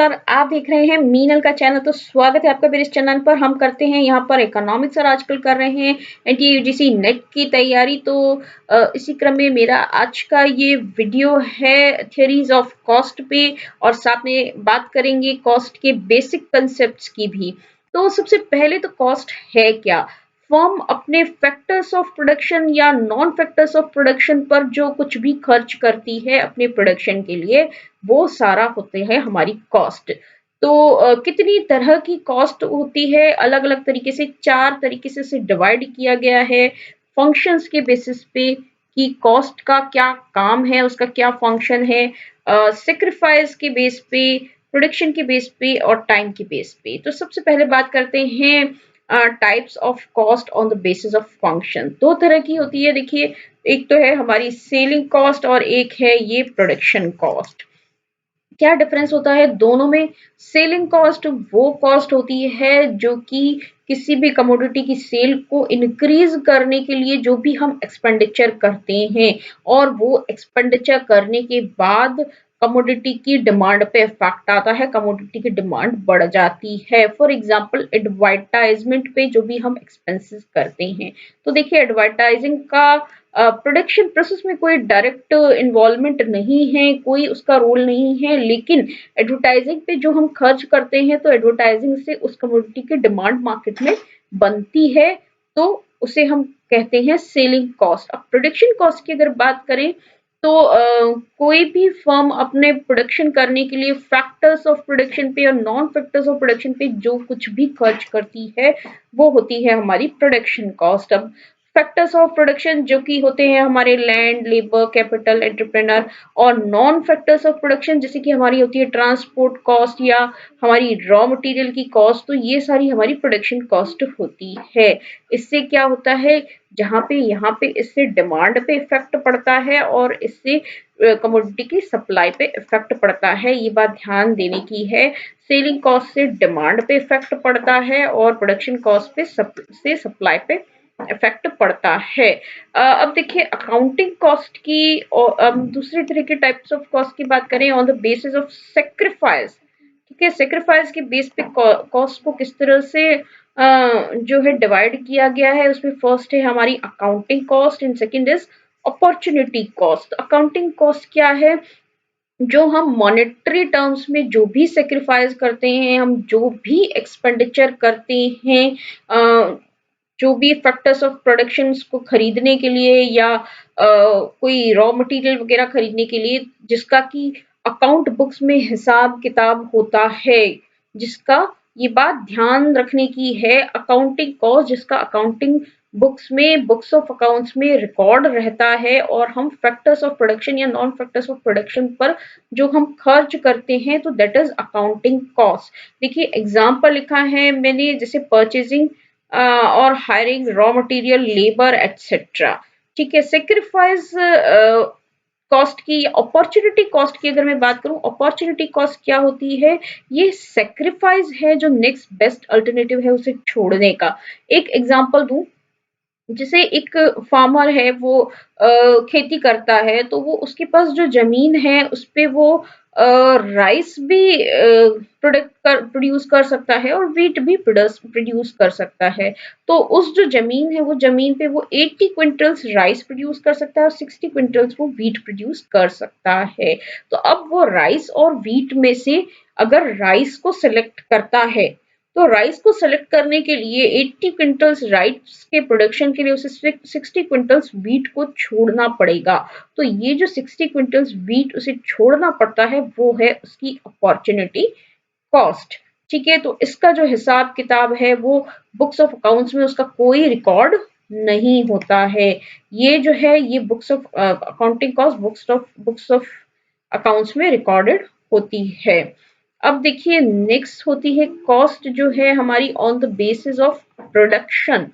और आप देख रहे हैं मीनल का चैनल। तो स्वागत है आपका मेरे इस चैनल पर। हम करते हैं यहाँ पर इकोनॉमिक्स और आजकल कर रहे हैं एनटीए यूजीसी नेट की तैयारी। तो इसी क्रम में मेरा आज का ये वीडियो है थियरीज ऑफ कॉस्ट पे, और साथ में बात करेंगे कॉस्ट के बेसिक कंसेप्ट्स की भी। तो सबसे पहले तो कॉस्ट है क्या। फर्म अपने फैक्टर्स ऑफ प्रोडक्शन या नॉन फैक्टर्स ऑफ प्रोडक्शन पर जो कुछ भी खर्च करती है अपने प्रोडक्शन के लिए, वो सारा होते हैं हमारी कॉस्ट। तो कितनी तरह की कॉस्ट होती है, अलग अलग तरीके से, चार तरीके से इसे डिवाइड किया गया है फंक्शंस के बेसिस पे कि कॉस्ट का क्या काम है, उसका क्या फंक्शन है, सेक्रीफाइस के बेस पे, प्रोडक्शन के बेस पे और टाइम के बेस पे। तो सबसे पहले बात करते हैं types of cost on the basis of function. दो तरह की होती है, देखिए, एक तो है हमारी सेलिंग कॉस्ट और एक है ये प्रोडक्शन कॉस्ट। क्या डिफरेंस होता है दोनों में। सेलिंग कॉस्ट वो कॉस्ट होती है जो कि किसी भी कमोडिटी की सेल को इंक्रीज करने के लिए जो भी हम एक्सपेंडिचर करते हैं, और वो एक्सपेंडिचर करने के बाद कमोडिटी की डिमांड पे इफेक्ट आता है, कमोडिटी की डिमांड बढ़ जाती है। फॉर एग्जांपल एडवर्टाइजमेंट पे जो भी हम एक्सपेंसेस करते हैं, तो देखिए एडवर्टाइजिंग का प्रोडक्शन प्रोसेस में कोई डायरेक्ट इन्वॉल्वमेंट नहीं है, कोई उसका रोल नहीं है, लेकिन एडवर्टाइजिंग पे जो हम खर्च करते हैं तो एडवर्टाइजिंग से उस कमोडिटी की डिमांड मार्केट में बनती है, तो उसे हम कहते हैं सेलिंग कॉस्ट। अब प्रोडक्शन कॉस्ट की अगर बात करें तो कोई भी फर्म अपने प्रोडक्शन करने के लिए फैक्टर्स ऑफ प्रोडक्शन पे और नॉन फैक्टर्स ऑफ प्रोडक्शन पे जो कुछ भी खर्च करती है, वो होती है हमारी प्रोडक्शन कॉस्ट। अब फैक्टर्स ऑफ प्रोडक्शन जो कि होते हैं हमारे लैंड, लेबर, कैपिटल, एंटरप्रेन्योर, और नॉन फैक्टर्स ऑफ प्रोडक्शन जैसे कि हमारी होती है ट्रांसपोर्ट कॉस्ट या हमारी रॉ मटेरियल की कॉस्ट। तो ये सारी हमारी प्रोडक्शन कॉस्ट होती है। इससे क्या होता है, जहाँ पे यहाँ पे इससे डिमांड पे इफेक्ट पड़ता है और इससे कमोडिटी की सप्लाई पे इफेक्ट पड़ता है, ये बात ध्यान देने की है। सेलिंग कॉस्ट से डिमांड पे इफेक्ट पड़ता है और प्रोडक्शन कॉस्ट पे से सप्लाई पे इफेक्ट पड़ता है। अब देखिए अकाउंटिंग कॉस्ट की, और दूसरे तरह के टाइप्स ऑफ कॉस्ट की बात करें on the basis of sacrifice. ठीक है, सेक्रीफाइस के बेस पे कॉस्ट को किस तरह से जो है डिवाइड किया गया है, उसमें फर्स्ट है हमारी accounting cost and second is opportunity cost. Accounting cost क्या है, जो हम मॉनेटरी टर्म्स में जो भी सेक्रीफाइस करते हैं, हम जो भी एक्सपेंडिचर करते हैं, जो भी फैक्टर्स ऑफ प्रोडक्शन को खरीदने के लिए या कोई रॉ मटेरियल वगैरह खरीदने के लिए, जिसका कि अकाउंट बुक्स में हिसाब किताब होता है, जिसका ये बात ध्यान रखने की है, अकाउंटिंग कॉस्ट जिसका अकाउंटिंग बुक्स में, बुक्स ऑफ अकाउंट्स में रिकॉर्ड रहता है, और हम फैक्टर्स ऑफ प्रोडक्शन या नॉन फैक्टर्स ऑफ प्रोडक्शन पर जो हम खर्च करते हैं, तो दैट इज अकाउंटिंग कॉस्ट। देखिए एग्जाम्पल लिखा है मैंने, जैसे परचेजिंग और hiring raw material, labour etcetera. ठीक है, सेक्रीफाइस कॉस्ट की, अपॉर्चुनिटी कॉस्ट की अगर मैं बात करूं, अपॉर्चुनिटी कॉस्ट क्या होती है, ये सेक्रीफाइस है जो नेक्स्ट बेस्ट अल्टरनेटिव है उसे छोड़ने का। एक एग्जांपल दूं, जैसे एक फार्मर है, वो खेती करता है, तो वो उसके पास जो जमीन है उस पे वो राइस भी प्रोड्यूस कर सकता है और व्हीट भी प्रोड्यूस कर सकता है। तो उस जो जमीन है, वो जमीन पे वो 80 क्विंटल्स राइस प्रोड्यूस कर सकता है और 60 क्विंटल्स वो व्हीट प्रोड्यूस कर सकता है। तो अब वो राइस और व्हीट में से अगर राइस को सिलेक्ट करता है, तो राइस को सेलेक्ट करने के लिए 80 क्विंटल्स राइस के प्रोडक्शन के लिए उसे 60 क्विंटल्स व्हीट को छोड़ना पड़ेगा। तो ये जो 60 क्विंटल्स व्हीट उसे छोड़ना पड़ता है, वो है उसकी अपॉर्चुनिटी कॉस्ट। ठीक है, तो इसका जो हिसाब किताब है वो बुक्स ऑफ अकाउंट्स में उसका कोई रिकॉर्ड नहीं होता है। ये जो है ये books of accounting cost books of accounts में रिकॉर्डेड होती है। अब देखिए नेक्स्ट होती है कॉस्ट जो है हमारी on the basis of production.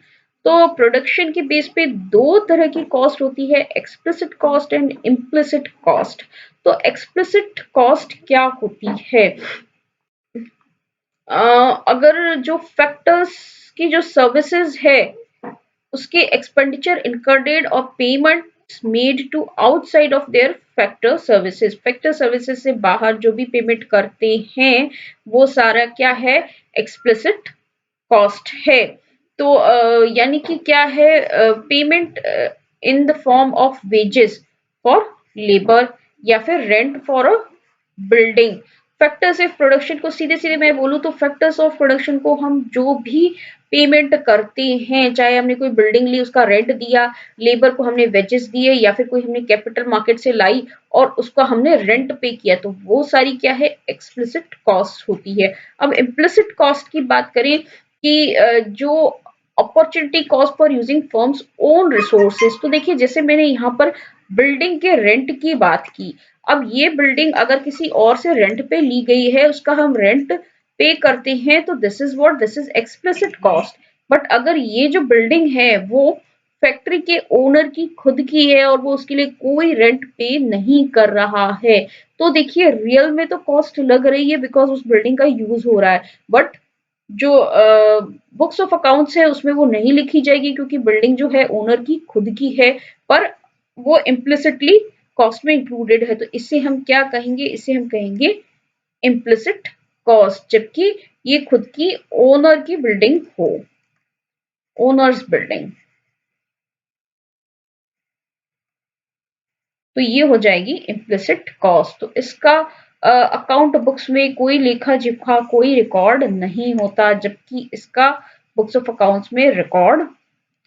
तो प्रोडक्शन के बेस पे दो तरह की कॉस्ट होती है, explicit cost and implicit cost. तो एक्सप्लिसिट कॉस्ट क्या होती है, अगर जो फैक्टर्स की जो सर्विसेज है उसके एक्सपेंडिचर इनकर्डेड और payment made to outside of their factor services। Factor services से बाहर जो भी पेमेंट करते हैं वो सारा क्या है, एक्सप्लिसिट कॉस्ट है। तो यानी कि क्या है, payment in the form of wages for labour या फिर rent for a building. Factors of production को सीधे सीधे मैं बोलूँ तो फैक्टर्स ऑफ प्रोडक्शन को हम जो भी पेमेंट करते हैं, चाहे हमने कोई बिल्डिंग ली उसका रेंट दिया, लेबर को हमने वेजेस दिए या फिर कोई हमने कैपिटल मार्केट से लाई और उसका हमने रेंट पे किया, तो वो सारी क्या है, एक्सप्लिसिट कॉस्ट होती है। अब इम्प्लिसिट कॉस्ट की बात करें कि जो opportunity cost for using firms own resources, तो देखिए जैसे मैंने यहाँ पर बिल्डिंग के रेंट की बात की। अब ये बिल्डिंग अगर किसी और से रेंट पे ली गई है, उसका हम रेंट पे करते हैं, तो this is what, this is explicit cost. But अगर ये जो बिल्डिंग है वो फैक्ट्री के ओनर की खुद की है और वो उसके लिए कोई रेंट पे नहीं कर रहा है, तो देखिए रियल में तो कॉस्ट लग रही है बिकॉज उस बिल्डिंग का यूज हो रहा है, बट जो बुक्स ऑफ अकाउंट्स है उसमें वो नहीं लिखी जाएगी क्योंकि बिल्डिंग जो है ओनर की खुद की है, पर वो इम्प्लिसिटली कॉस्ट में इंक्लूडेड है। तो इससे हम क्या कहेंगे, इसे हम कहेंगे इम्प्लिसिट कॉस्ट, जबकि ये खुद की ओनर की बिल्डिंग हो, ओनर्स बिल्डिंग, तो ये हो जाएगी इम्प्लिसिट कॉस्ट। तो इसका अकाउंट बुक्स में कोई लेखा जोखा कोई रिकॉर्ड नहीं होता, जबकि इसका बुक्स ऑफ अकाउंट्स में रिकॉर्ड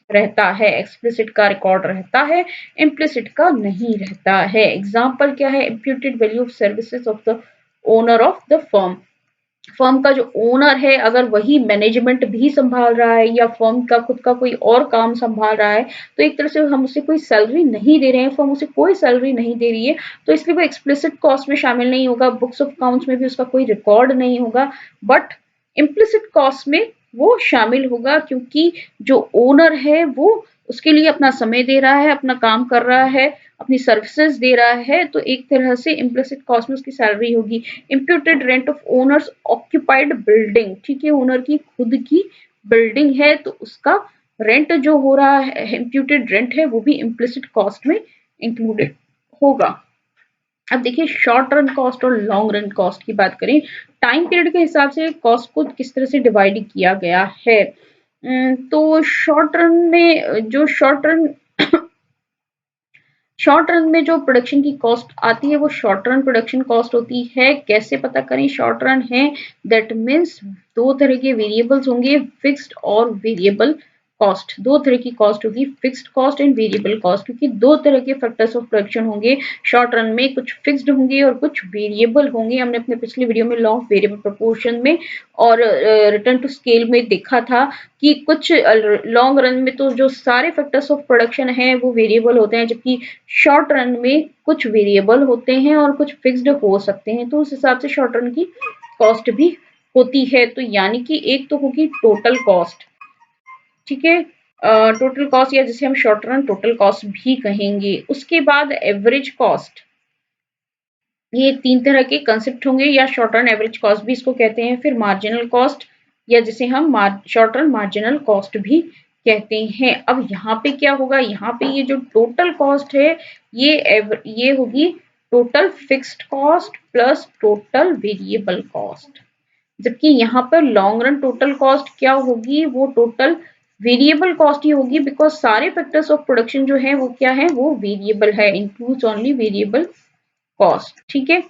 रहता है। एक्सप्लिसिट का रिकॉर्ड रहता है, इम्प्लिसिट का नहीं रहता है। एग्जाम्पल क्या है, imputed value of services of the owner of the firm. Firm का जो ओनर है अगर वही मैनेजमेंट भी संभाल रहा है या फर्म का खुद का कोई और काम संभाल रहा है, तो एक तरह से हम उसे कोई सैलरी नहीं दे रहे हैं, फर्म उसे कोई सैलरी नहीं दे रही है, तो इसलिए वो एक्सप्लिसिट कॉस्ट में शामिल नहीं होगा, बुक्स ऑफ अकाउंट्स में भी उसका कोई रिकॉर्ड नहीं होगा। बट इम्प्लिसिट कॉस्ट में वो शामिल होगा क्योंकि जो ओनर है वो उसके लिए अपना समय दे रहा है, अपना काम कर रहा है, अपनी सर्विसेज दे रहा है, तो एक तरह से इम्प्लिसिट कॉस्ट में उसकी सैलरी होगी। Imputed rent of owners occupied building, ठीक है, ओनर की खुद की बिल्डिंग है तो उसका रेंट जो हो रहा है, इम्प्यूटेड रेंट है, वो भी इम्प्लिसिट कॉस्ट में इंक्लूडेड होगा। अब देखिए शॉर्ट रन कॉस्ट और लॉन्ग रन कॉस्ट की बात करें, टाइम पीरियड के हिसाब से कॉस्ट को किस तरह से डिवाइड किया गया है। तो शॉर्ट रन में जो शॉर्ट रन में जो प्रोडक्शन की कॉस्ट आती है वो शॉर्ट रन प्रोडक्शन कॉस्ट होती है। कैसे पता करें, शॉर्ट रन है दैट मीन्स दो तरह के वेरिएबल्स होंगे, फिक्स्ड और वेरिएबल कॉस्ट। दो तरह की कॉस्ट होगी, fixed cost and variable cost, क्योंकि दो तरह के फैक्टर्स ऑफ प्रोडक्शन होंगे शॉर्ट रन में, कुछ फिक्स्ड होंगे और कुछ वेरिएबल होंगे। हमने अपने पिछले वीडियो में लॉ ऑफ वेरिएबल प्रोपोर्शन में और रिटर्न टू स्केल में देखा था कि कुछ लॉन्ग रन में तो जो सारे फैक्टर्स ऑफ प्रोडक्शन है वो वेरिएबल होते हैं, जबकि शॉर्ट रन में कुछ वेरिएबल होते हैं और कुछ फिक्स्ड हो सकते हैं, तो उस हिसाब से शॉर्ट रन की कॉस्ट भी होती है। तो यानी कि एक तो होगी टोटल कॉस्ट, ठीक है, टोटल कॉस्ट या जिसे हम शॉर्ट रन टोटल कॉस्ट भी कहेंगे। उसके बाद एवरेज कॉस्ट, ये तीन तरह के कंसेप्ट होंगे, या शॉर्ट रन एवरेज कॉस्ट भी इसको कहते हैं, फिर मार्जिनल कॉस्ट या जिसे हम शॉर्ट रन मार्जिनल कॉस्ट भी कहते हैं। अब यहाँ पे क्या होगा, यहाँ पे ये जो टोटल कॉस्ट है ये होगी total fixed cost plus total variable cost, जबकि यहाँ पर लॉन्ग रन टोटल कॉस्ट क्या होगी, वो टोटल वेरिएबल कॉस्ट ही होगी, बिकॉज सारे फैक्टर्स ऑफ प्रोडक्शन जो है वो क्या है, वो वेरिएबल है, इंक्लूड्स ओनली वेरिएबल कॉस्ट, ठीक है।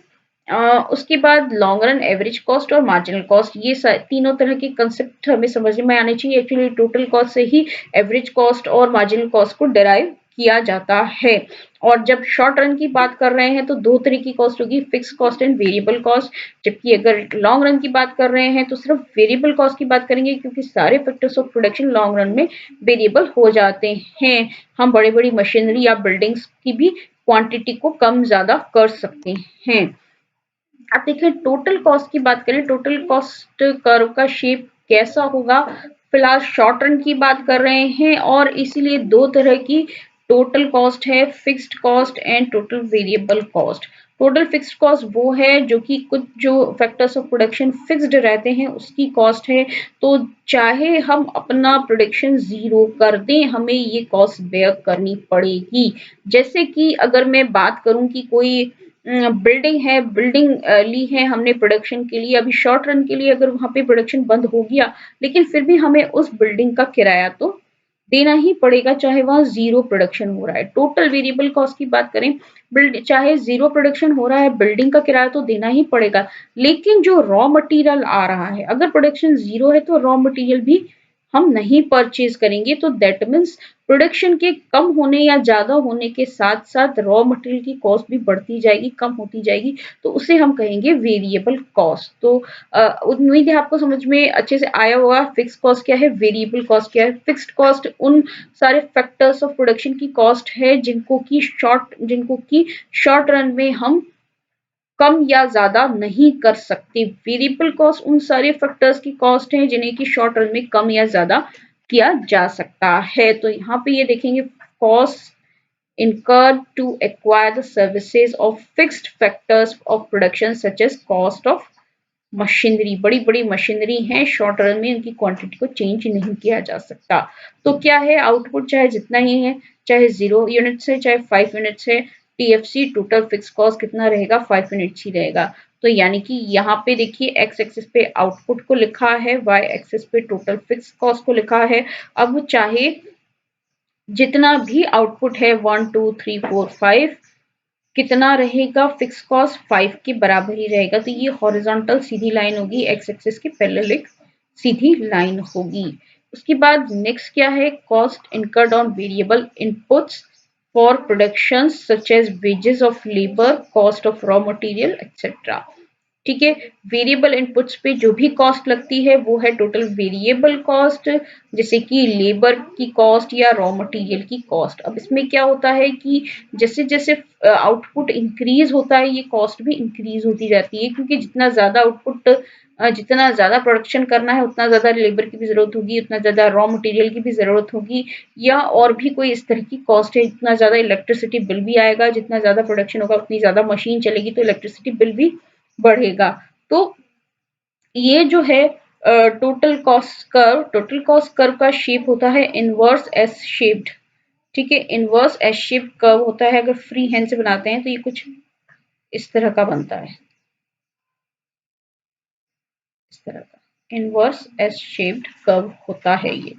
उसके बाद लॉन्ग रन एवरेज कॉस्ट और मार्जिनल कॉस्ट, ये तीनों तरह के कंसेप्ट हमें समझ में आने चाहिए। एक्चुअली टोटल कॉस्ट से ही एवरेज कॉस्ट और मार्जिनल कॉस्ट को डिराइव किया जाता है। और जब शॉर्ट रन की बात कर रहे हैं तो दो तरह की कॉस्ट होगी, fix cost and variable cost, जबकि अगर लॉन्ग रन की बात कर रहे हैं तो सिर्फ वेरिएबल कॉस्ट की बात करेंगे, क्योंकि सारे factors of production long run में वेरिएबल हो जाते हैं। हम बड़ी बड़ी मशीनरी या बिल्डिंग्स की भी क्वांटिटी को कम ज्यादा कर सकते हैं। अब देखिए टोटल कॉस्ट की बात करें, टोटल कॉस्ट कर्व का शेप कैसा होगा। फिलहाल शॉर्ट रन की बात कर रहे हैं और इसीलिए दो तरह की टोटल कॉस्ट है, fixed cost and total variable cost. Total fixed cost वो है जो कि कुछ जो फैक्टर्स ऑफ प्रोडक्शन फिक्स्ड रहते हैं उसकी कॉस्ट है। तो चाहे हम अपना प्रोडक्शन ज़ीरो कर दें, हमें ये कॉस्ट बेयर करनी पड़ेगी। जैसे कि अगर मैं बात करूँ कि कोई बिल्डिंग है, बिल्डिंग ली है हमने प्रोडक्शन के लिए, अभी शॉर्ट रन के लिए अगर वहाँ पे प्रोडक्शन बंद हो गया, लेकिन फिर भी हमें उस बिल्डिंग का किराया तो देना ही पड़ेगा, चाहे वहाँ ज़ीरो प्रोडक्शन हो रहा है। टोटल वेरिएबल कॉस्ट की बात करें, बिल्ड चाहे ज़ीरो प्रोडक्शन हो रहा है, बिल्डिंग का किराया तो देना ही पड़ेगा, लेकिन जो रॉ मटेरियल आ रहा है, अगर प्रोडक्शन ज़ीरो है तो रॉ मटेरियल भी हम नहीं परचेज़ करेंगे, तो दैट मीन्स प्रोडक्शन के कम होने या ज़्यादा होने के साथ-साथ रॉ मटेरियल की कॉस्ट भी बढ़ती जाएगी, कम होती जाएगी, तो उसे हम कहेंगे वेरिएबल कॉस्ट। तो उम्मीद है आपको समझ में अच्छे से आया होगा फिक्स्ड कॉस्ट क्या है, वेरिएबल कॉस्ट क्या है। फिक्स्ड कॉस्ट उन सारे फैक्टर्स ऑफ प्रोडक्शन की कॉस्ट है जिनको कि शॉर्ट रन में हम कम या ज़्यादा नहीं कर सकते। वेरिएबल कॉस्ट उन सारे फैक्टर्स की कॉस्ट है जिन्हें कि शॉर्ट रन में कम या ज़्यादा किया जा सकता है। तो यहाँ पे ये देखेंगे cost incurred to acquire the services of fixed factors of production such as cost of machinery. बड़ी बड़ी मशीनरी हैं, शॉर्ट रन में उनकी क्वांटिटी को चेंज नहीं किया जा सकता। तो क्या है आउटपुट, चाहे जितना ही है, चाहे 0 यूनिट्स है चाहे 5 यूनिट्स है, टीएफसी टोटल फिक्स कॉस्ट कितना रहेगा, 5 यूनिट्स ही रहेगा। तो यानी कि यहाँ पे देखिए एक्स एक्सिस पे आउटपुट को लिखा है, वाई एक्सिस पे टोटल फिक्स कॉस्ट को लिखा है। अब चाहे जितना भी आउटपुट है 1 2 3 4 5 कितना रहेगा, फिक्स कॉस्ट 5 के बराबर ही रहेगा। तो ये हॉरिजॉन्टल सीधी लाइन होगी, एक्स एक्सिस के पैरेलल एक सीधी लाइन होगी। उसके बाद नेक्स्ट क्या है, cost incurred on variable inputs for production such as wages of labour, cost of raw material etcetera. ठीक है, वेरिएबल इनपुट्स पे जो भी कॉस्ट लगती है वो है टोटल वेरिएबल कॉस्ट, जैसे कि लेबर की कॉस्ट या रॉ मटेरियल की कॉस्ट। अब इसमें क्या होता है कि जैसे जैसे आउटपुट इंक्रीज होता है ये कॉस्ट भी इंक्रीज होती जाती है, क्योंकि जितना ज्यादा आउटपुट जितना ज्यादा प्रोडक्शन करना है उतना ज्यादा लेबर की भी जरूरत होगी, उतना ज्यादा रॉ मटेरियल की भी जरूरत होगी, या और भी कोई इस तरह की कॉस्ट है, जितना ज्यादा इलेक्ट्रिसिटी बिल भी आएगा, जितना ज्यादा प्रोडक्शन होगा उतनी ज्यादा मशीन चलेगी तो इलेक्ट्रिसिटी बिल भी बढ़ेगा। तो ये जो है टोटल कॉस्ट कर्व का शेप होता है इनवर्स एस शेप्ड। ठीक है, इनवर्स एस शेप्ड कर्व होता है, अगर फ्री हैंड से बनाते हैं तो ये कुछ इस तरह का बनता है, इस तरह का इनवर्स एस शेप्ड कर्व होता है ये।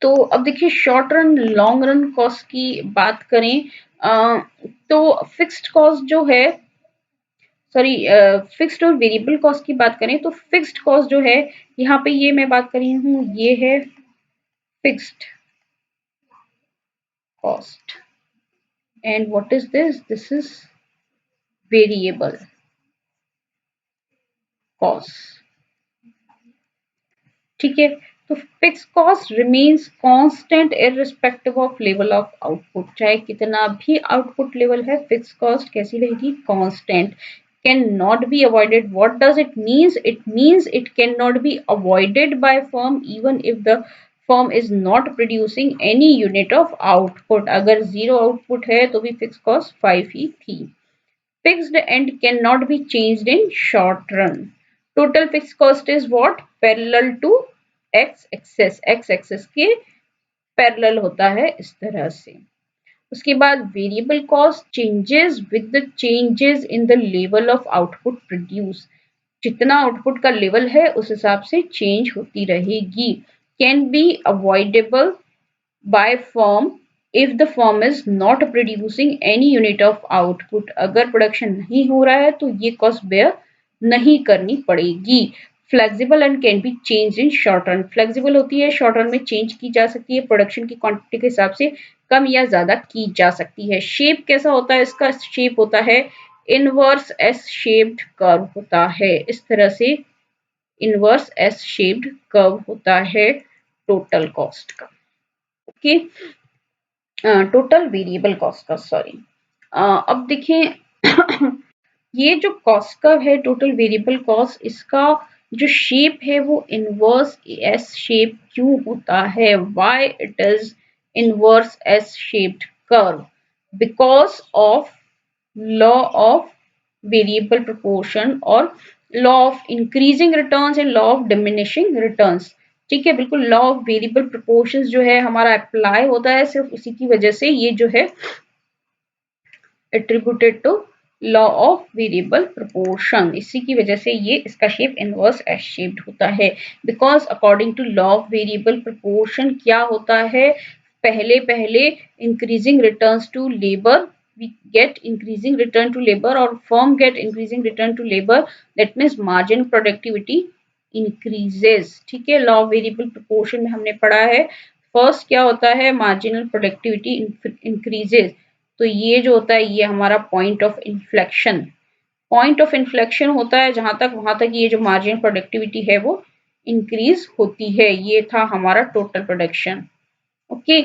तो अब देखिए short run long run cost की बात करें, तो फिक्स्ड कॉस्ट जो है, सॉरी, फिक्स्ड और वेरिएबल कॉस्ट की बात करें तो फिक्स्ड कॉस्ट जो है, यहाँ पे ये मैं बात कर रही हूँ, ये है fixed cost, and what is this is variable cost. ठीक है, तो fix cost remains constant irrespective of level of output. चाहे कितना भी आउटपुट लेवल है, फिक्स कॉस्ट कैसी रहेगी, constant. Can not be avoided, what does it means, it means it can not be avoided by firm even if the firm is not producing any unit of output. अगर zero output है तो भी fix cost 5 ही थी। Fixed and cannot be changed in short run. Total fixed cost is what? Parallel to x axis. X axis के parallel होता है इस तरह से। उसके बाद variable cost changes with the changes in the level of output produce. जितना output का लेवल है उस हिसाब से चेंज होती रहेगी। Can be avoidable by firm if the firm is not producing any unit of output। अगर प्रोडक्शन नहीं हो रहा है तो ये कॉस्ट बेयर नहीं करनी पड़ेगी। Flexible and can be change in short run. Flexible होती है, शॉर्ट रन में चेंज की जा सकती है, प्रोडक्शन की क्वांटिटी के हिसाब से कम या ज्यादा की जा सकती है। शेप कैसा होता है, इसका शेप होता है इनवर्स एस शेप्ड कर्व होता है, इस तरह से इनवर्स एस शेप्ड कर्व होता है टोटल कॉस्ट का। ओके, टोटल वेरिएबल कॉस्ट का, सॉरी। अब देखें ये जो कॉस्ट कर्व है टोटल वेरिएबल कॉस्ट, इसका जो शेप है वो इनवर्स एस शेप क्यों होता है, why it is inverse S shaped curve, because of law of variable proportion और law of increasing returns and law of diminishing returns. ठीक है, बिल्कुल लॉ ऑफ वेरिएबल प्रोपोर्शंस जो है हमारा अप्लाई होता है, सिर्फ उसी की वजह से ये जो है attributed to law of variable proportion, इसी की वजह से ये इसका शेप इनवर्स एस शेप्ड होता है। Because according to law of variable proportion क्या होता है, पहले पहले increasing returns to labour, we get increasing return to labor or firm get increasing return to labor, that means margin productivity increases। ठीक है, law of variable proportion में हमने पढ़ा है फर्स्ट क्या होता है, मार्जिनल प्रोडक्टिविटी इंक्रीजेस। तो ये जो होता है ये हमारा point of inflection, point of inflection होता है जहां तक वहां तक ये जो मार्जिनल प्रोडक्टिविटी है वो इंक्रीज होती है। ये था हमारा टोटल प्रोडक्शन। ओके,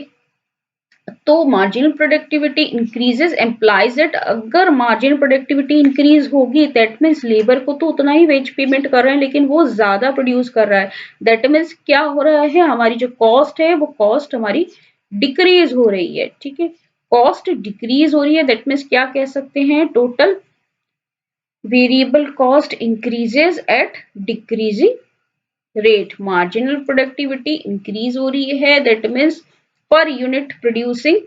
तो marginal productivity increases employs that अगर मार्जिनल प्रोडक्टिविटी इंक्रीज होगी दैट मीन्स लेबर को तो उतना ही वेज पेमेंट कर रहे हैं लेकिन वो ज्यादा प्रोड्यूस कर रहा है। दैट मीन्स क्या हो रहा है, हमारी जो कॉस्ट है वो कॉस्ट हमारी डिक्रीज हो रही है। ठीक है, कॉस्ट डिक्रीज हो रही है दैट मीन्स क्या कह सकते हैं, total variable cost increases eight decreasing rate. Marginal productivity increase हो रही है that means per unit producing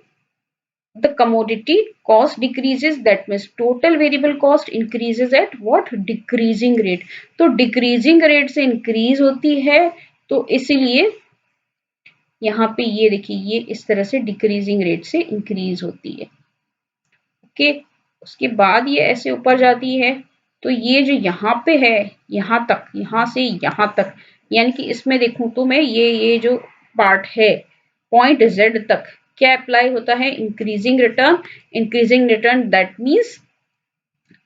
the commodity cost decreases, that means total variable cost increases at what, decreasing rate। तो decreasing rate से increase होती है तो इसीलिए यहाँ पे ये देखिए ये इस तरह से decreasing rate से increase होती है। ओके, उसके बाद ये ऐसे ऊपर जाती है तो ये जो यहाँ पे है यहाँ तक, यहाँ से यहाँ तक, यानी कि इसमें देखूं तो मैं ये जो पार्ट है पॉइंट Z तक क्या अप्लाई होता है, increasing return. Increasing return that means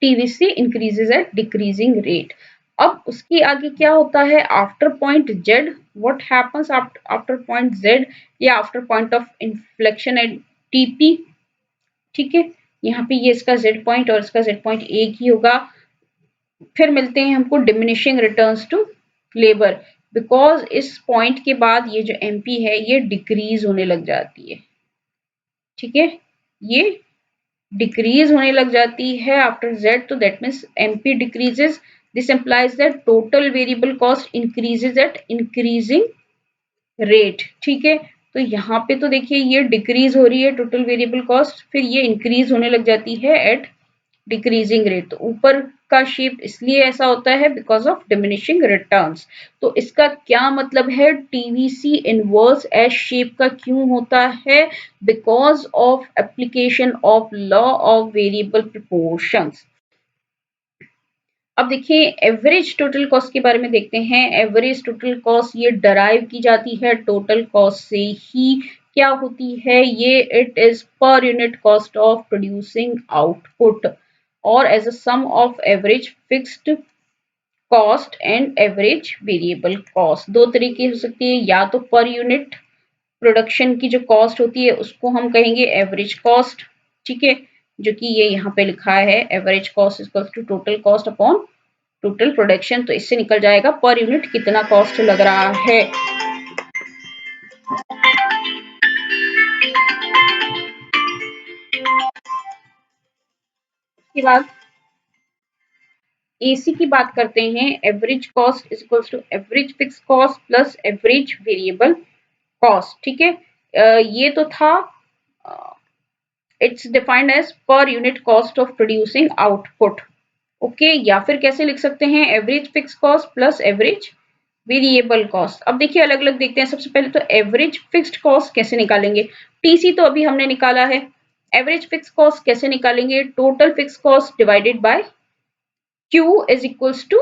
TVC increases at decreasing rate. अब उसके आगे क्या होता है, after point Z what happens, after point Z या after point of inflection at TP. ठीक है, यहाँ पे ये इसका जेड पॉइंट और इसका जेड पॉइंट एक ही होगा। फिर मिलते हैं हमको diminishing returns to labour, because इस पॉइंट के बाद ये जो एमपी है ये डिक्रीज होने लग जाती है। ठीक है, ये डिक्रीज होने लग जाती है आफ्टर जेड, तो that means MP decreases. This implies that total variable cost increases at increasing rate. ठीक है, तो यहाँ पे तो देखिए ये डिक्रीज हो रही है टोटल वेरिएबल कॉस्ट, फिर ये इंक्रीज होने लग जाती है एट डिक्रीजिंग रेट। तो ऊपर का शेप इसलिए ऐसा होता है बिकॉज ऑफ डिमिनिशिंग रिटर्न्स। तो इसका क्या मतलब है, टीवीसी इनवर्स एस शेप का क्यों होता है, because of application of law of variable proportions. अब देखिए एवरेज टोटल कॉस्ट के बारे में देखते हैं। एवरेज टोटल कॉस्ट ये डराइव की जाती है टोटल कॉस्ट से ही। क्या होती है ये, it is per unit cost of producing output और as a sum of average fixed cost and average variable cost. दो तरीके हो सकती है, या तो पर यूनिट प्रोडक्शन की जो कॉस्ट होती है उसको हम कहेंगे एवरेज कॉस्ट। ठीक है, जो कि ये यहाँ पे लिखा है average cost equal to total cost upon total production. तो इससे निकल जाएगा पर यूनिट कितना कॉस्ट लग रहा है। उसके बाद एसी की बात करते हैं। Average cost is equal to average fix cost plus average variable cost. ठीक है, ये तो था it's defined as per unit cost of producing output. Okay, या फिर कैसे लिख सकते हैं, average fix cost plus average variable cost. अब देखिए अलग अलग देखते हैं। सबसे पहले तो एवरेज फिक्स्ड कॉस्ट कैसे निकालेंगे, टीसी तो अभी हमने निकाला है। एवरेज फिक्स कॉस्ट कैसे निकालेंगे, total fix cost divided by Q is equals to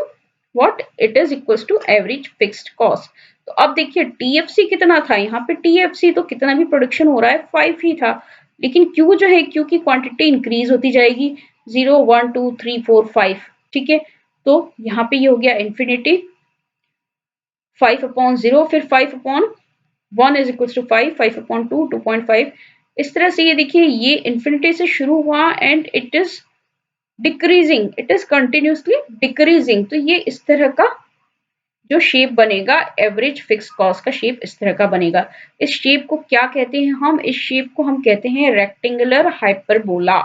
what, it is equals to average fixed cost। तो अब देखिए TFC कितना था, यहाँ पे TFC तो कितना भी प्रोडक्शन हो रहा है 5 ही था, लेकिन Q जो है Q की क्वांटिटी इंक्रीज होती जाएगी 0 1 2 3 4 5। ठीक है, तो यहाँ पे ये हो गया इंफिनिटी 5 अपॉन 0, फिर 5 upon 1 is equal to 5, 5 upon 2 2.5। इस तरह से ये देखिए ये इंफिनिटी से शुरू हुआ and it is decreasing, it is continuously decreasing. तो ये इस तरह का जो शेप बनेगा एवरेज फिक्स कॉस्ट का शेप इस तरह का बनेगा। इस शेप को क्या कहते हैं हम, इस शेप को हम कहते हैं रेक्टेंगुलर हाइपरबोला।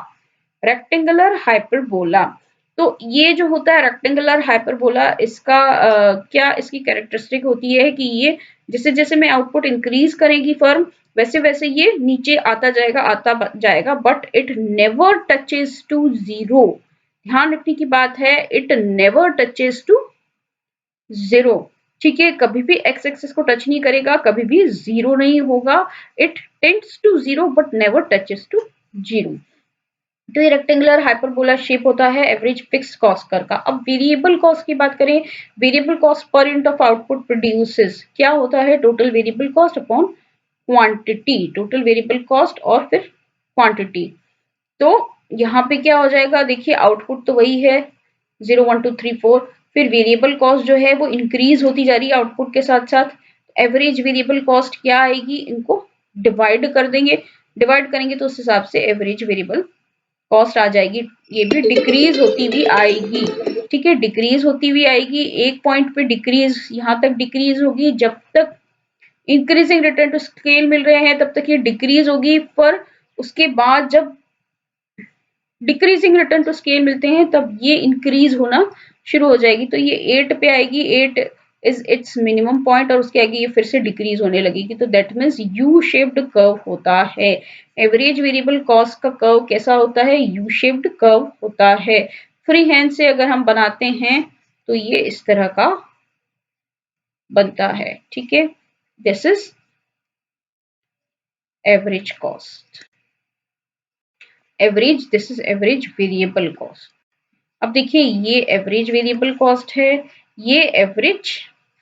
Rectangular hyperbola. तो ये जो होता है रेक्टेंगुलर हाइपरबोला, इसका क्या इसकी कैरेक्टरिस्टिक होती है कि ये जैसे जैसे मैं आउटपुट इंक्रीज करेगी फर्म, वैसे वैसे ये नीचे आता जाएगा, but it never touches to zero. ध्यान रखने की बात है, it never touches to zero. ठीक है, कभी भी एक्स एक्सिस को टच नहीं करेगा, कभी भी जीरो नहीं होगा। It tends to zero but never touches to zero. तो ये रेक्टेंगुलर हाइपरबोला शेप होता है एवरेज फिक्स्ड कॉस्ट कर्व का। अब वेरिएबल कॉस्ट की बात करें, variable cost per unit of output produces क्या होता है, total variable cost upon quantity, total variable cost और फिर क्वांटिटी। तो यहाँ पे क्या हो जाएगा, देखिए आउटपुट तो वही है 0 1 2 3 4, फिर वेरिएबल कॉस्ट जो है वो इंक्रीज होती जा रही है आउटपुट के साथ साथ। एवरेज वेरिएबल कॉस्ट क्या आएगी, इनको डिवाइड कर देंगे, डिवाइड करेंगे तो उस हिसाब से एवरेज वेरिएबल कॉस्ट आ जाएगी। ये भी डिक्रीज होती हुई आएगी। ठीक है, डिक्रीज होती हुई आएगी, एक पॉइंट पे डिक्रीज यहाँ तक डिक्रीज होगी, जब तक इंक्रीजिंग रिटर्न टू स्केल मिल रहे हैं तब तक ये डिक्रीज होगी। पर उसके बाद जब डिक्रीजिंग रिटर्न टू स्केल मिलते हैं तब ये इंक्रीज होना शुरू हो जाएगी। तो ये 8 पे आएगी, 8 इज इट्स मिनिमम पॉइंट, और उसके आगे ये फिर से डिक्रीज होने लगेगी। तो that means you shaped curve होता है। एवरेज वेरिएबल कॉस्ट का कर्व कैसा होता है, यू शेप्ड कर्व होता है। फ्री हैंड से अगर हम बनाते हैं तो ये इस तरह का बनता है। ठीक है, this is average cost, average, this is average variable cost. अब देखिए ये एवरेज वेरिएबल कॉस्ट है, ये एवरेज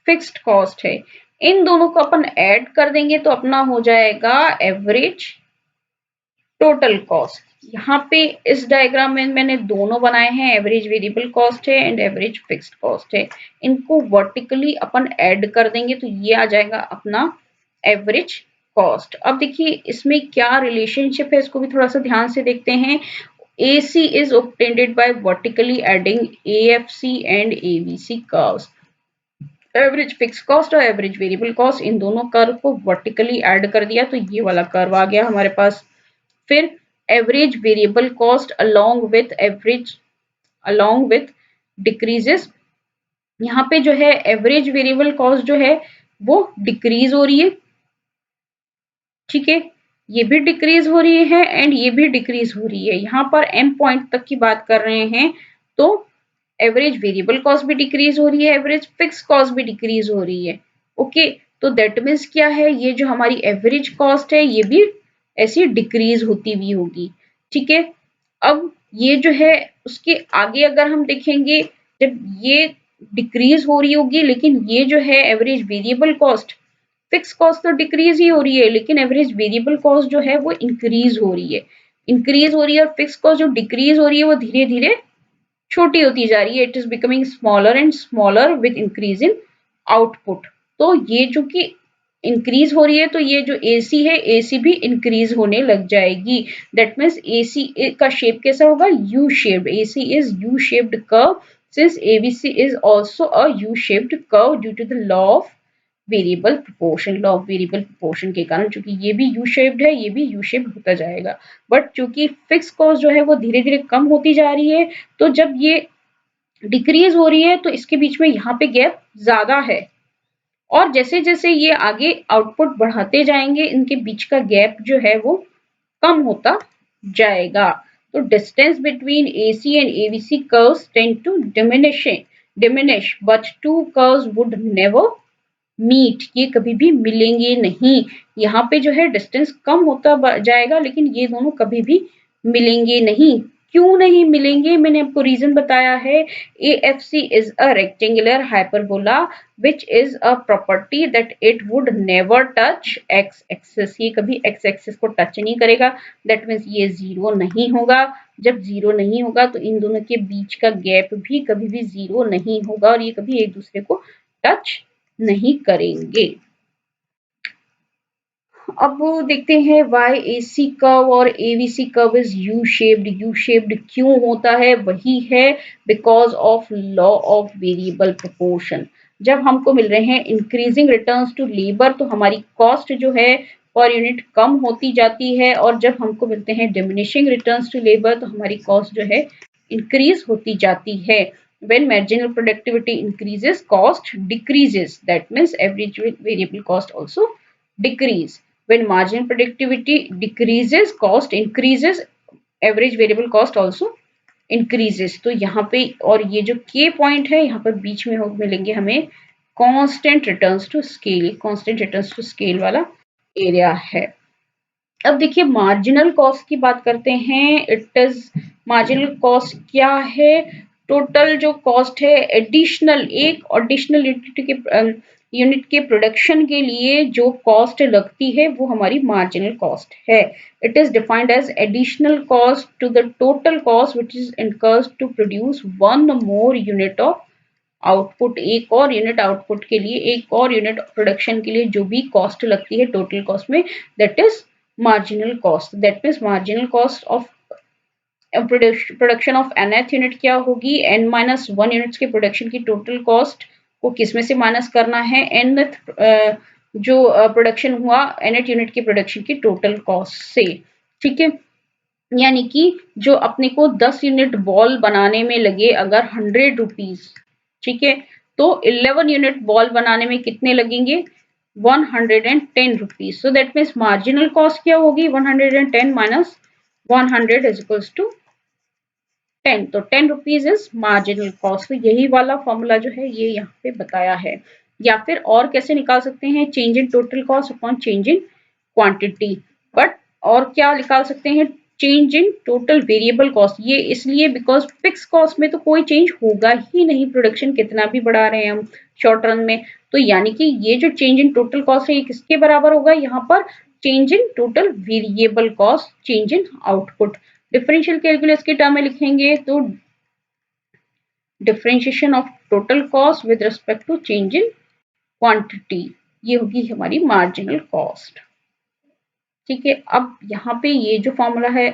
फिक्स्ड कॉस्ट है। इन दोनों को अपन ऐड कर देंगे तो अपना हो जाएगा एवरेज टोटल कॉस्ट। यहाँ पे इस डायग्राम में मैंने दोनों बनाए हैं, एवरेज वेरिएबल कॉस्ट है एंड एवरेज फिक्स्ड कॉस्ट है। इनको वर्टिकली अपन ऐड कर देंगे तो ये आ जाएगा अपना एवरेज कॉस्ट। अब देखिए इसमें क्या रिलेशनशिप है, इसको भी थोड़ा सा ध्यान से देखते हैं। AC is obtained by vertically adding AFC and ABC curves। Average fix cost और एवरेज वेरिएबल कॉस्ट, इन दोनों कर्व को वर्टिकली ऐड कर दिया तो ये वाला कर्व आ गया हमारे पास। फिर average variable cost along with decreases, यहाँ पे जो है एवरेज वेरिएबल कॉस्ट जो है वो डिक्रीज हो रही है। ठीक है, ये भी डिक्रीज हो रही है एंड ये भी डिक्रीज हो रही है। यहाँ पर एम पॉइंट तक की बात कर रहे हैं तो एवरेज वेरिएबल कॉस्ट भी डिक्रीज हो रही है, एवरेज फिक्स कॉस्ट भी डिक्रीज हो रही है। ओके, तो दैट मीन्स क्या है, ये जो हमारी एवरेज कॉस्ट है ये भी ऐसी डिक्रीज होती हुई होगी। ठीक है, अब ये जो है उसके आगे अगर हम देखेंगे, जब ये डिक्रीज हो रही होगी लेकिन ये जो है average variable cost, fix cost तो डिक्रीज ही हो रही है लेकिन एवरेज वेरिएबल कॉस्ट जो है वो इंक्रीज हो रही है, इंक्रीज हो रही है। और फिक्स कॉस्ट जो डिक्रीज हो रही है वो धीरे धीरे छोटी होती जा रही है। It is becoming smaller and smaller with increase in output. तो ये जो कि इंक्रीज हो रही है तो ये जो AC है AC भी इंक्रीज होने लग जाएगी। दैट मीन्स AC का शेप कैसा होगा, U shaped. AC is U shaped curve since ABC is also a U shaped curve due to the law of variable proportion, law of variable proportion के कारण, चूंकि ये भी यू शेप्ड है ये भी यू शेप्ड होता जाएगा। बट चूंकि फिक्स कॉस्ट जो है वो धीरे धीरे कम होती जा रही है, तो जब ये डिक्रीज हो रही है तो इसके बीच में यहाँ पे गैप ज्यादा है, और जैसे जैसे ये आगे आउटपुट बढ़ाते जाएंगे इनके बीच का गैप जो है वो कम होता जाएगा। तो distance between AC and ABC curves tend to diminish but two curves would never meet, ये कभी भी मिलेंगे नहीं। यहाँ पे जो है डिस्टेंस कम होता जाएगा लेकिन ये दोनों कभी भी मिलेंगे नहीं। क्यों नहीं मिलेंगे, मैंने आपको रीजन बताया है। AFC is a rectangular hyperbola which is a property that it would never touch x axis, ये कभी एक्स एक्सिस को टच नहीं करेगा। दैट मीन्स ये जीरो नहीं होगा। जब जीरो नहीं होगा तो इन दोनों के बीच का गैप भी कभी भी जीरो नहीं होगा और ये कभी एक दूसरे को टच नहीं करेंगे। अब देखते हैं वाई AC कर्व और AVC curve is U shaped. U shaped क्यों होता है, वही है because of law of variable proportion. जब हमको मिल रहे हैं इंक्रीजिंग रिटर्न्स टू लेबर तो हमारी कॉस्ट जो है पर यूनिट कम होती जाती है, और जब हमको मिलते हैं डिमिनिशिंग रिटर्न्स टू लेबर तो हमारी कॉस्ट जो है इंक्रीज होती जाती है। When marginal productivity increases, cost decreases. That means average variable cost also decrease. When marginal productivity decreases, cost increases, average variable cost also increases. तो यहाँ पे और ये जो K पॉइंट है यहाँ पर बीच में मिलेंगे हमें constant returns to scale, constant returns to scale वाला एरिया है। अब देखिए मार्जिनल कॉस्ट की बात करते हैं। इट इज मार्जिनल कॉस्ट क्या है? टोटल जो कॉस्ट है एडिशनल, एक एडिशनल यूनिट के प्रोडक्शन के लिए जो कॉस्ट लगती है वो हमारी मार्जिनल कॉस्ट है। It is defined as additional cost to the total cost which is incurs to produce one more unit of output. एक और यूनिट आउटपुट के लिए, एक और यूनिट प्रोडक्शन के लिए जो भी कॉस्ट लगती है टोटल कॉस्ट में, that is marginal cost. That means marginal cost of production of nth unit क्या होगी? n माइनस वन यूनिट्स के प्रोडक्शन की टोटल कॉस्ट को किसमें से माइनस करना है? nth जो प्रोडक्शन हुआ nth यूनिट के प्रोडक्शन की टोटल कॉस्ट से। ठीक है, यानी कि जो अपने को 10 यूनिट बॉल बनाने में लगे अगर 100 रुपीज, ठीक है, तो 11 यूनिट बॉल बनाने में कितने लगेंगे? 110 rupees. So that means marginal cost क्या होगी? 110 माइनस 100 इज इक्वल्स टू 10। तो 10 रुपीज इज मार्जिनल कॉस्ट। तो यही वाला फॉर्मूला जो है ये यहाँ पे बताया है। या फिर और कैसे निकाल सकते हैं? Change in total cost upon change in quantity. But और क्या निकाल सकते हैं? Change in total variable cost. ये इसलिए बिकॉज फिक्स कॉस्ट में तो कोई चेंज होगा ही नहीं, प्रोडक्शन कितना भी बढ़ा रहे हैं हम शॉर्ट रन में। तो यानी कि ये जो चेंज इन टोटल कॉस्ट है ये किसके बराबर होगा? यहाँ पर change in total variable cost, change in output. Differential calculus के टर्म में लिखेंगे तो differentiation of total cost with respect to change in quantity, ये होगी हमारी मार्जिनल कॉस्ट। ठीक है, अब यहाँ पे ये जो फॉर्मूला है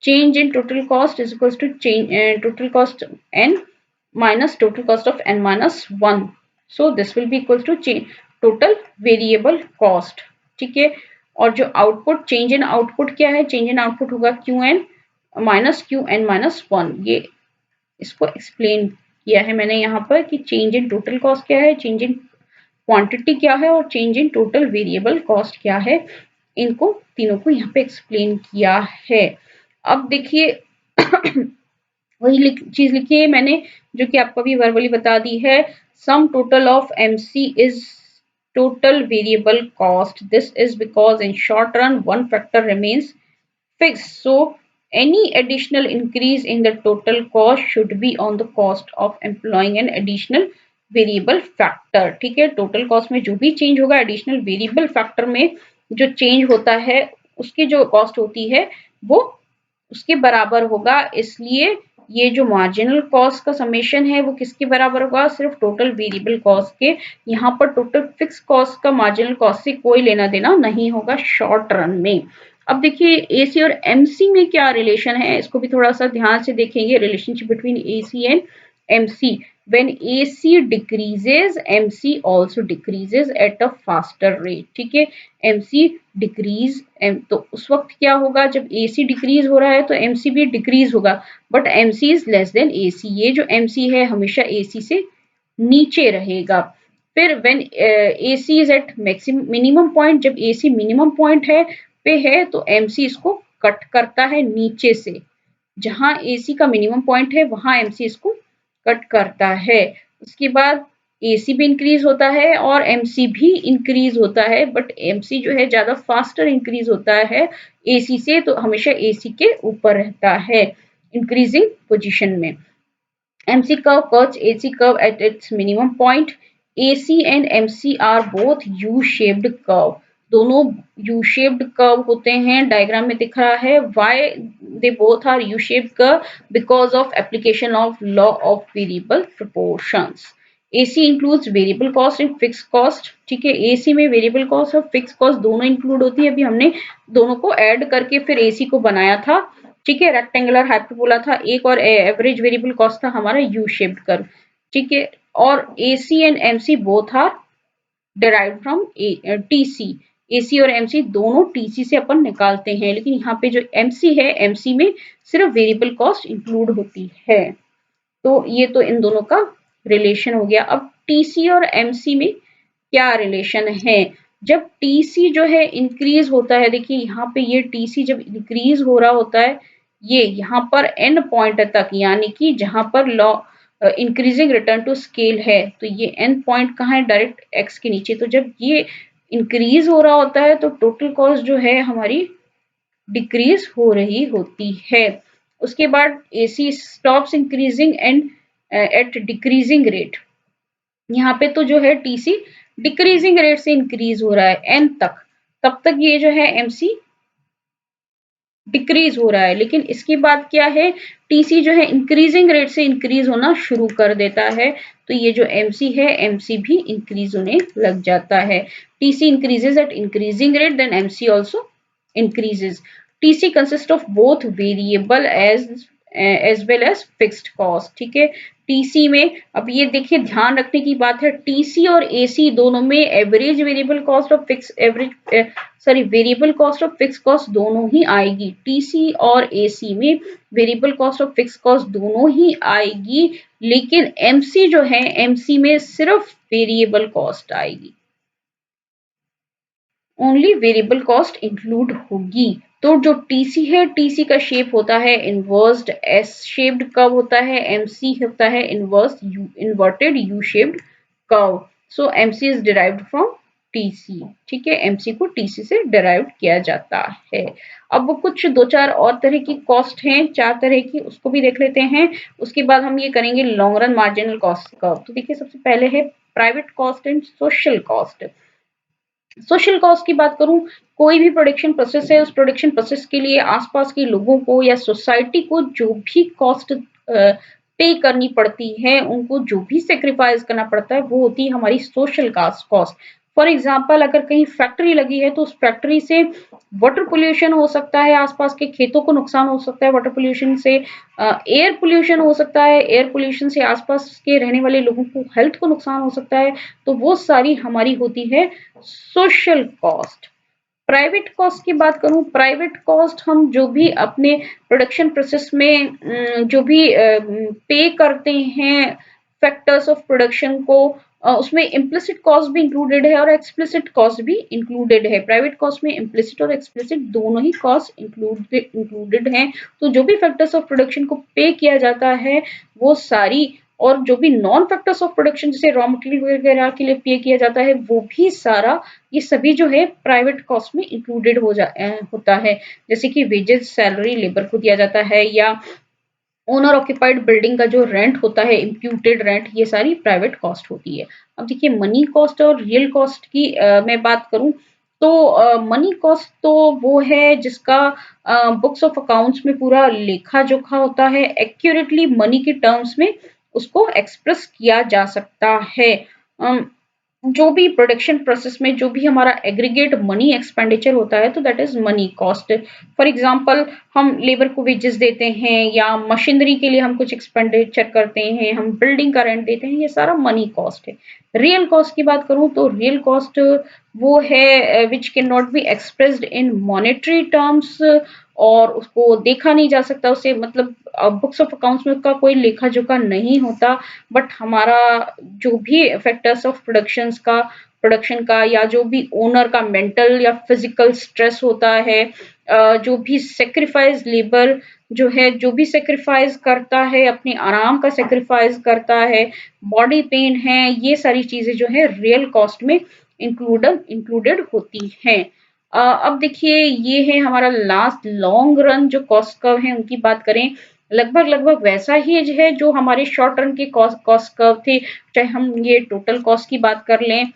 change in total cost is equals to change total cost n minus total cost of n minus 1। So this will be equals to total variable cost. ठीक है, और जो आउटपुट चेंज इन आउटपुट क्या है? Change in output होगा Qn minus Qn minus 1। ये इसको explain किया है मैंने यहाँ पर कि चेंज इन टोटल कॉस्ट क्या है, चेंज इन क्वांटिटी क्या है और change in total variable cost क्या है। इनको तीनों को यहाँ पे एक्सप्लेन किया है। अब देखिए वही चीज लिखी है मैंने जो कि आपको भी वर्बली बता दी है। Sum total of MC is total variable cost. This is because in short run one factor remains fixed. So any additional increase in the total cost should be on the cost of employing an additional variable factor. ठीक है, total cost में जो भी change होगा additional variable factor में जो change होता है उसकी जो कॉस्ट होती है वो उसके बराबर होगा। इसलिए ये जो मार्जिनल कॉस्ट का समेशन है वो किसके बराबर होगा? सिर्फ टोटल वेरिएबल कॉस्ट के। यहाँ पर टोटल फिक्स कॉस्ट का मार्जिनल कॉस्ट से कोई लेना देना नहीं होगा शॉर्ट रन में। अब देखिए एसी और एमसी में क्या रिलेशन है, इसको भी थोड़ा सा ध्यान से देखेंगे। Relationship between AC and MC. when AC decreases MC also decreases at a faster rate। ठीक है, MC डिक्रीज तो उस वक्त क्या होगा? जब AC डिक्रीज हो रहा है तो MC भी डिक्रीज होगा, but MC is less than AC। ये जो MC है हमेशा AC से नीचे रहेगा। फिर when AC is at maximum minimum point, जब AC मिनिमम पॉइंट है पे है तो MC इसको कट करता है नीचे से। जहां AC का मिनिमम पॉइंट है वहां MC इसको कट करता है। उसके बाद AC भी इंक्रीज होता है और MC भी इंक्रीज होता है, बट MC जो है ज्यादा फास्टर इंक्रीज होता है AC से, तो हमेशा AC के ऊपर रहता है इंक्रीजिंग पोजीशन में। MC curve cuts AC curve at its minimum point. AC and MC are both U-shaped curve. दोनों U-shaped curve होते हैं, डायग्राम में दिख रहा है। Why they both are U-shaped curve? Because of application of law of variable proportions. AC includes variable cost and fixed cost। ठीक है, AC में variable cost और fixed cost दोनों इंक्लूड होती है। अभी हमने दोनों को ऐड करके फिर AC को बनाया था। ठीक है, रेक्टेंगुलर हाइपरबोला था एक, और एवरेज वेरिएबल कॉस्ट था हमारा यू शेप्ड कर्व। ठीक है, और AC and MC both are derived from TC। AC और एमसी दोनों टीसी से अपन निकालते हैं, लेकिन यहाँ पे जो एमसी है, एमसी में सिर्फ वेरिएबल कॉस्ट इंक्लूड होती है। तो ये तो इन दोनों का रिलेशन हो गया। अब टीसी और एमसी में क्या रिलेशन है? जब टीसी जो है इंक्रीज होता है, देखिए यहाँ पे ये टीसी जब इंक्रीज हो रहा होता है, ये यहाँ पर एंड पॉइंट तक, यानी कि जहां पर law increasing return to scale है, तो ये एंड पॉइंट कहाँ है? डायरेक्ट एक्स के नीचे। तो जब ये इंक्रीज हो रहा होता है तो टोटल कॉस्ट जो है हमारी डिक्रीज हो रही होती है। उसके बाद AC stops increasing and at decreasing rate. यहाँ पे तो जो है टीसी डिक्रीजिंग रेट से इंक्रीज हो रहा है एन तक, तब तक ये जो है एमसी डिक्रीज हो रहा है। लेकिन इसके बाद क्या है, टीसी जो है इंक्रीजिंग रेट से इंक्रीज होना शुरू कर देता है, तो ये जो एमसी है, एमसी भी इंक्रीज होने लग जाता है। TC increases at increasing rate, then MC also increases. TC consists of both variable as well as fixed cost। ठीक है, टीसी में अब ये देखिए ध्यान रखने की बात है, टीसी और एसी दोनों में एवरेज वेरिएबल कॉस्ट और fix average sorry variable cost और फिक्स कॉस्ट दोनों ही आएगी। टीसी और एसी में वेरिएबल कॉस्ट और फिक्स कॉस्ट दोनों ही आएगी, लेकिन एमसी जो है, एमसी में सिर्फ वेरिएबल कॉस्ट आएगी, ओनली वेरिएबल कॉस्ट इंक्लूड होगी। तो जो टीसी है, टीसी का शेप होता है इन्वर्स्ड एस शेप्ड कर्व होता है, एमसी होता है inverse inverted you shaped curve. So MC is derived from TC. ठीक है, एमसी को टीसी से डिराइव्ड किया जाता है। अब कुछ दो चार और तरह की कॉस्ट हैं, चार तरह की, उसको भी देख लेते हैं। उसके बाद हम ये करेंगे long run marginal cost curve. तो देखिए सबसे पहले है private cost and social cost. Social cost की बात करूं, कोई भी प्रोडक्शन प्रोसेस है, उस प्रोडक्शन प्रोसेस के लिए आसपास के लोगों को या सोसाइटी को जो भी कॉस्ट पे करनी पड़ती है, उनको जो भी सेक्रीफाइस करना पड़ता है, वो होती है हमारी सोशल कॉस्ट। फॉर एग्जाम्पल, अगर कहीं फैक्ट्री लगी है तो उस फैक्ट्री से वाटर पोल्यूशन हो सकता है, आसपास के खेतों को नुकसान हो सकता है वाटर पोल्यूशन से, एयर पोल्यूशन हो सकता है, एयर पोल्यूशन से आसपास के रहने वाले लोगों को हेल्थ को नुकसान हो सकता है। तो वो सारी हमारी होती है सोशल कॉस्ट। प्राइवेट कॉस्ट की बात करूं, प्राइवेट कॉस्ट हम जो भी अपने प्रोडक्शन प्रोसेस में जो भी पे करते हैं फैक्टर्स ऑफ प्रोडक्शन को, उसमें इम्प्लिसिट कॉस्ट भी इंक्लूडेड है और एक्सप्लिसिट कॉस्ट भी इंक्लूडेड है। प्राइवेट कॉस्ट में इम्प्लिसिट और एक्सप्लिसिट दोनों ही कॉस्ट इंक्लूडेड हैं। तो जो भी फैक्टर्स ऑफ प्रोडक्शन को पे किया जाता है, वो सारी, और जो भी नॉन फैक्टर्स ऑफ प्रोडक्शन जैसे रॉ मटेरियल वगैरह के लिए पे किया जाता है, वो भी सारा, ये सभी जो है प्राइवेट कॉस्ट में इंक्लूडेड होता है। जैसे कि वेजेस, सैलरी, लेबर को दिया जाता है, या ओनर ऑक्यूपाइड बिल्डिंग का जो रेंट होता है, इम्प्यूटेड रेंट, ये सारी प्राइवेट कॉस्ट होती है। अब देखिए मनी कॉस्ट और रियल कॉस्ट की मैं बात करूं, तो मनी कॉस्ट तो वो है जिसका बुक्स ऑफ अकाउंट्स में पूरा लेखा जोखा होता है, एक्यूरेटली मनी के टर्म्स में उसको एक्सप्रेस किया जा सकता है। जो भी प्रोडक्शन प्रोसेस में जो भी हमारा एग्रीगेट मनी एक्सपेंडिचर होता है, तो that is money cost. For example, हम लेबर को वेजेस देते हैं, या मशीनरी के लिए हम कुछ एक्सपेंडिचर करते हैं, हम बिल्डिंग का रेंट देते हैं, ये सारा मनी कॉस्ट है। रियल कॉस्ट की बात करूं तो रियल कॉस्ट वो है which can not be expressed in monetary terms, और उसको देखा नहीं जा सकता, उसे मतलब बुक्स ऑफ अकाउंट्स में उसका कोई लेखा जोखा नहीं होता। बट हमारा जो भी फैक्टर्स ऑफ प्रोडक्शन का या जो भी ओनर का मेंटल या फिजिकल स्ट्रेस होता है, जो भी सेक्रीफाइस लेबर जो है, जो भी सेक्रीफाइस करता है, अपने आराम का सेक्रीफाइस करता है, बॉडी पेन है, ये सारी चीजें जो है रियल कॉस्ट में इंक्लूडेड होती हैं। अब देखिए ये है हमारा लास्ट लॉन्ग रन जो कॉस्ट कर्व है, उनकी बात करें, लगभग लगभग वैसा ही है जो हमारे शॉर्ट रन के कॉस्ट कर्व थे। चाहे हम ये टोटल कॉस्ट की बात कर लें,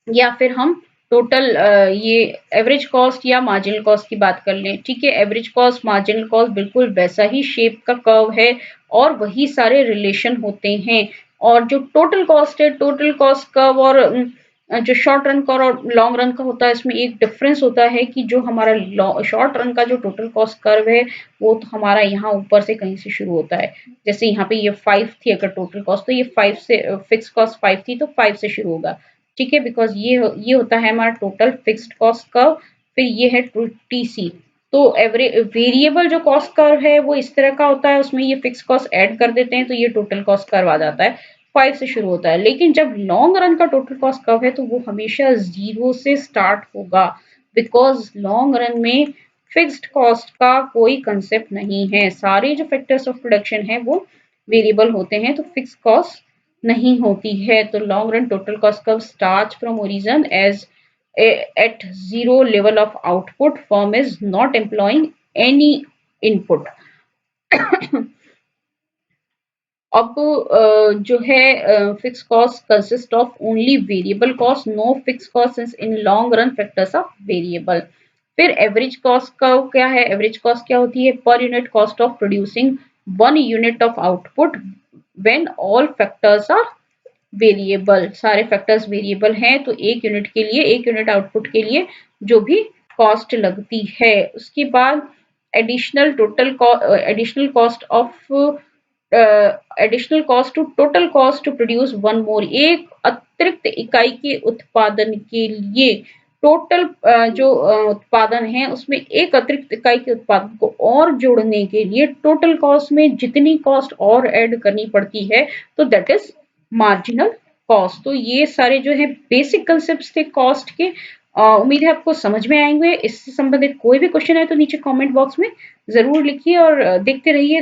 या फिर हम टोटल ये एवरेज कॉस्ट या मार्जिनल कॉस्ट की बात कर लें। ठीक है, एवरेज कॉस्ट, मार्जिनल कॉस्ट बिल्कुल वैसा ही शेप का कर्व है, और वही सारे रिलेशन होते हैं। और जो टोटल कॉस्ट है, टोटल कॉस्ट कर्व और जो शॉर्ट रन का और लॉन्ग रन का होता है, इसमें एक डिफरेंस होता है कि जो हमारा शॉर्ट रन का जो टोटल कॉस्ट कर्व है, वो तो हमारा यहाँ ऊपर से कहीं से शुरू होता है। जैसे यहाँ पे ये 5 थी अगर टोटल कॉस्ट, तो ये 5 से फिक्स कॉस्ट 5 थी तो 5 से शुरू होगा। ठीक है, बिकॉज़ ये होता है हमारा टोटल फिक्स्ड कॉस्ट कर्व। फिर ये है टीसी। तो एवरे वेरिएबल जो कॉस्ट कर्व है वो इस तरह का होता है, उसमें ये फिक्स कॉस्ट ऐड कर देते हैं तो ये टोटल कॉस्ट कर्व आ जाता है। 5 से शुरू होता है, लेकिन जब लॉन्ग रन का टोटल कॉस्ट कर्व है तो वो हमेशा 0 से स्टार्ट होगा, बिकॉज़ लॉन्ग रन में फिक्स्ड कॉस्ट का कोई कांसेप्ट नहीं है। सारे जो फैक्टर्स ऑफ प्रोडक्शन है वो वेरिएबल होते हैं, तो फिक्स कॉस्ट नहीं होती है। तो long run total cost curve starts from origin as at zero level of output, firm is not employing any input. अब जो है fix cost consist of only variable cost, no fix cost in long run factors of variable. फिर average cost का क्या है? Average cost क्या होती है? Per unit cost of producing 1 unit of output when all factors are variable. सारे factors variable हैं तो एक यूनिट के लिए, एक यूनिट आउटपुट के लिए जो भी कॉस्ट लगती है। उसके बाद additional cost of additional cost to total cost to produce one more. एक अतिरिक्त इकाई के उत्पादन के लिए टोटल जो उत्पादन है उसमें एक अतिरिक्त इकाई के उत्पादन को और जोड़ने के लिए टोटल कॉस्ट में जितनी कॉस्ट और ऐड करनी पड़ती है तो दैट इज मार्जिनल कॉस्ट। तो ये सारे जो है बेसिक कंसेप्ट थे कॉस्ट के। उम्मीद है आपको समझ में आएंगे। इससे संबंधित कोई भी क्वेश्चन है तो नीचे कमेंट बॉक्स में जरूर लिखिए और देखते रहिए